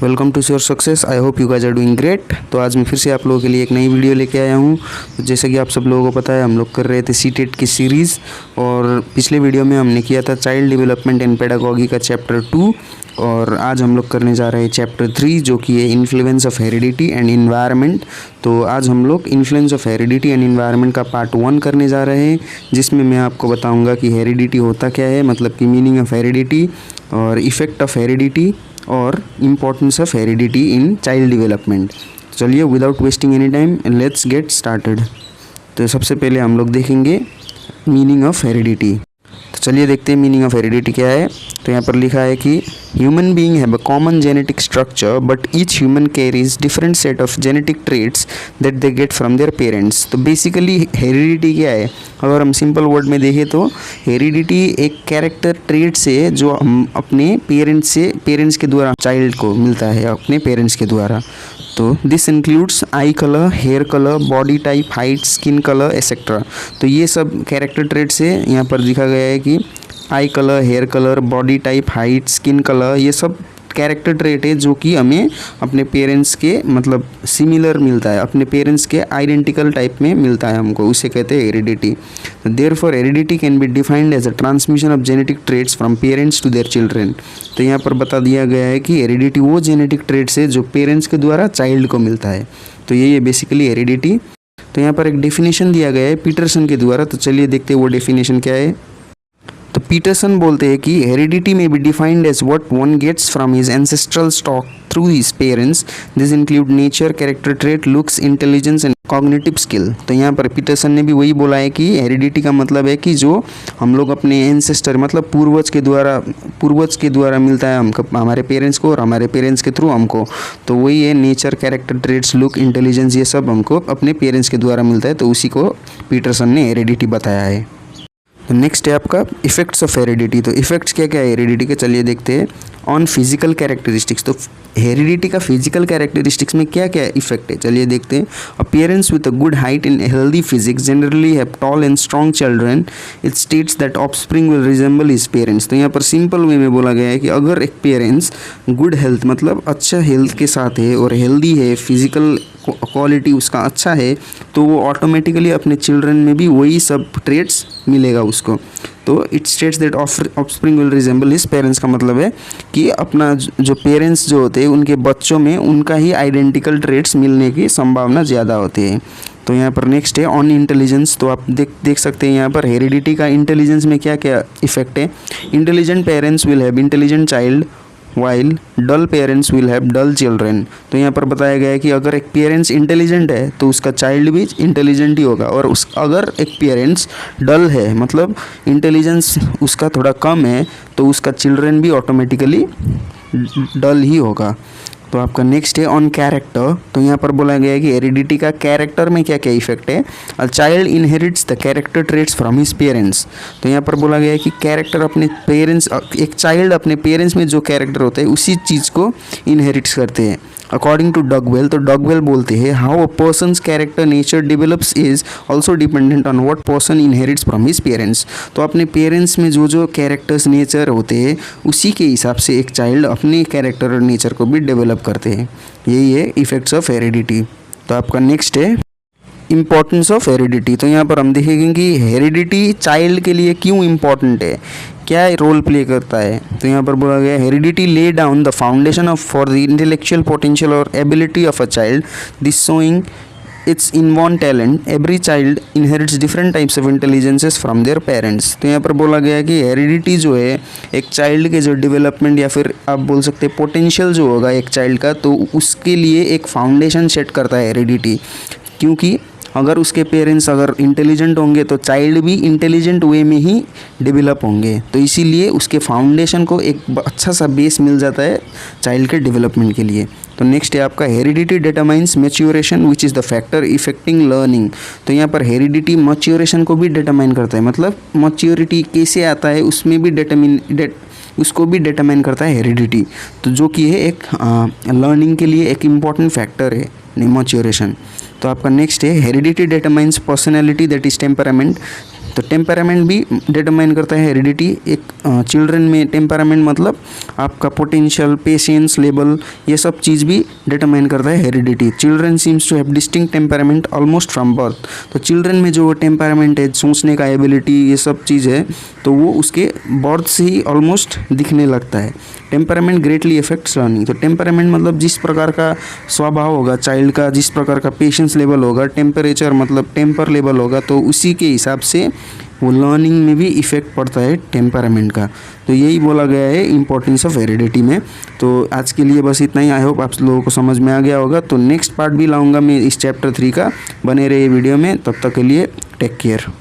Welcome to your success. I hope you guys are doing great. तो आज मैं फिर से आप लोगों के लिए एक नई वीडियो लेके आया हूँ। तो जैसा कि आप सब लोगों को पता है, हम लोग कर रहे थे सीटेट की सीरीज़, और पिछले वीडियो में हमने किया था चाइल्ड डेवलपमेंट एंड पेडागॉगी का चैप्टर 2, और आज हम लोग करने जा रहे हैं चैप्टर 3 जो कि है influence of heredity and environment. तो आज हम लोग influence of heredity and environment का पार्ट 1 करने जा रहे हैं, जिसमें मैं आपको बताऊंगा कि हेरिडिटी होता क्या है, मतलब कि मीनिंग ऑफ हेरिडिटी और इफ़ेक्ट ऑफ हेरिडिटी और importance of heredity in child development. चलिए without wasting any time let's get started. तो सबसे पहले हम लोग देखेंगे मीनिंग ऑफ हेरिडिटी। तो चलिए देखते हैं मीनिंग ऑफ हेरिडिटी क्या है। तो यहाँ पर लिखा है कि human being have a common genetic structure but each human carries different set of genetic traits that they get from their parents. तो बेसिकली हेरिडिटी क्या है, अगर हम सिंपल वर्ड में देखें तो हेरिडिटी एक कैरेक्टर ट्रेट्स है जो हम अपने पेरेंट्स के द्वारा चाइल्ड को मिलता है, अपने पेरेंट्स के द्वारा। तो this includes eye colour, hair colour, body type, height, skin colour etcetera. तो ये सब कैरेक्टर ट्रेट्स है। यहाँ पर दिखा गया है कि eye colour, hair colour, body type, height, skin colour, ये सब कैरेक्टर ट्रेट है जो कि हमें अपने पेरेंट्स के मतलब सिमिलर मिलता है, अपने पेरेंट्स के आइडेंटिकल टाइप में मिलता है हमको, उसे कहते हैं heredity. Therefore heredity can be defined as a transmission of genetic traits from parents to their children. तो यहाँ पर बता दिया गया है कि हेरिडिटी वो जेनेटिक ट्रेट्स है जो पेरेंट्स के द्वारा चाइल्ड को मिलता है। तो यही है बेसिकली हेरिडिटी। तो यहाँ पर एक डेफिनेशन दिया गया है पीटरसन के द्वारा। तो चलिए देखते हैं वो डेफिनेशन क्या है। तो पीटरसन बोलते हैं कि हेरिडिटी में be defined as what one gets from his ancestral stock through his parents. This include nature, character trait, looks, intelligence and cognitive skill. तो यहाँ पर पीटरसन ने भी वही बोला है कि हेरिडिटी का मतलब है कि जो हम लोग अपने एंसेस्टर मतलब पूर्वज के द्वारा मिलता है हमको, हमारे पेरेंट्स को, और हमारे पेरेंट्स के थ्रू हमको। तो वही है nature, character traits, look, intelligence, ये सब हमको अपने पेरेंट्स के द्वारा मिलता है। तो उसी को पीटरसन ने हेरिडिटी बताया है। तो नेक्स्ट है आपका इफेक्ट्स ऑफ हेरिडिटी। तो इफेक्ट्स क्या क्या है हेरिडिटी के, चलिए देखते हैं। ऑन फिजिकल कैरेक्टरिस्टिक्स, तो हेरिडिटी का फिजिकल कैरेक्टरिस्टिक्स में क्या क्या इफेक्ट है, चलिए देखते हैं। Appearance with a good height in healthy physics generally have tall and strong children. It states that offspring will resemble his parents. तो यहाँ पर सिंपल वे में बोला गया है कि अगर एक पेरेंट्स गुड हेल्थ मतलब अच्छा हेल्थ के साथ है और हेल्दी है, फिजिकल क्वालिटी उसका अच्छा है, तो वो ऑटोमेटिकली अपने चिल्ड्रन में भी वही सब ट्रेट्स मिलेगा उसको। तो it states that offspring will resemble his parents का मतलब है कि अपना जो पेरेंट्स जो होते हैं उनके बच्चों में उनका ही आइडेंटिकल ट्रेट्स मिलने की संभावना ज़्यादा होती है। तो यहाँ पर नेक्स्ट है ऑन इंटेलिजेंस। तो आप देख सकते हैं यहाँ पर हेरिडिटी का इंटेलिजेंस में क्या क्या इफेक्ट है। Intelligent parents will have intelligent child while dull parents will have dull children. तो यहाँ पर बताया गया है कि अगर एक पेरेंट्स इंटेलिजेंट है तो उसका चाइल्ड भी इंटेलिजेंट ही होगा, और अगर एक पेरेंट्स डल है मतलब इंटेलिजेंस उसका थोड़ा कम है तो उसका चिल्ड्रन भी ऑटोमेटिकली डल ही होगा। तो आपका नेक्स्ट है ऑन कैरेक्टर। तो यहाँ पर बोला गया है कि हेरिडिटी का कैरेक्टर में क्या क्या इफेक्ट है। A child inherits the character traits from his parents. तो यहाँ पर बोला गया है कि कैरेक्टर अपने पेरेंट्स, एक चाइल्ड अपने पेरेंट्स में जो कैरेक्टर होता है उसी चीज़ को इनहेरिट्स करते हैं। अकॉर्डिंग टू डगवेल, तो डगवेल बोलते हैं how a person's character nature develops is also dependent on what person inherits from his parents. तो अपने पेरेंट्स में जो जो कैरेक्टर्स नेचर होते हैं उसी के हिसाब से एक चाइल्ड अपने कैरेक्टर और नेचर को भी डेवलप करते हैं। यही है इफेक्ट्स ऑफ हेरिडिटी। तो आपका नेक्स्ट है इम्पॉर्टेंस ऑफ हेरिडिटी। तो यहाँ पर हम देखेंगे कि हेरिडिटी चाइल्ड के लिए क्यों इम्पॉर्टेंट है, क्या रोल प्ले करता है। तो यहाँ पर बोला गया heredity lay down the foundation of for the intellectual potential और ability of a child, this showing its inborn talent. Every child inherits different types of intelligences from their parents. तो यहाँ पर बोला गया है कि हेरिडिटी जो है एक चाइल्ड के जो डेवलपमेंट या फिर आप बोल सकते हैं पोटेंशियल जो होगा एक चाइल्ड का, तो उसके लिए एक फाउंडेशन सेट करता है हेरिडिटी। क्योंकि अगर उसके पेरेंट्स अगर इंटेलिजेंट होंगे तो चाइल्ड भी इंटेलिजेंट वे में ही डेवलप होंगे। तो इसीलिए उसके फाउंडेशन को एक अच्छा सा बेस मिल जाता है चाइल्ड के डेवलपमेंट के लिए। तो नेक्स्ट है आपका heredity determines maturation which is the factor affecting learning. तो यहाँ पर हेरिडिटी मैच्योरेशन को भी डिटरमाइन करता है, मतलब मैच्योरिटी कैसे आता है उसमें भी उसको भी डिटरमाइन करता है हेरिडिटी। तो जो कि है एक लर्निंग के लिए एक इम्पॉर्टेंट फैक्टर है मैच्योरेशन। तो आपका नेक्स्ट है heredity determines personality that is temperament. तो टेम्परामेंट भी डिटरमाइन करता है हेरिडिटी। एक चिल्ड्रन में टेम्परामेंट मतलब आपका पोटेंशियल, पेशेंस लेवल, ये सब चीज़ भी डिटरमाइन करता है heredity. Children seems to have distinct temperament almost from birth. तो चिल्ड्रन में जो टेम्परामेंट है, सोचने का एबिलिटी, ये सब चीज़ है, तो वो उसके बर्थ से ही ऑलमोस्ट दिखने लगता है। Temperament greatly effects learning. तो टेम्परामेंट मतलब जिस प्रकार का स्वभाव होगा चाइल्ड का, जिस प्रकार का पेशेंस लेवल होगा, टेम्परेचर मतलब टेम्पर लेवल होगा, तो उसी के हिसाब से वो लर्निंग में भी इफ़ेक्ट पड़ता है टेम्परामेंट का। तो यही बोला गया है इंपॉर्टेंस ऑफ हेरिडिटी में। तो आज के लिए बस इतना ही। आई होप आप लोगों को समझ में आ गया होगा। तो नेक्स्ट पार्ट भी लाऊंगा मैं इस चैप्टर 3 का। बने रहिए वीडियो में, तब तक के लिए टेक केयर।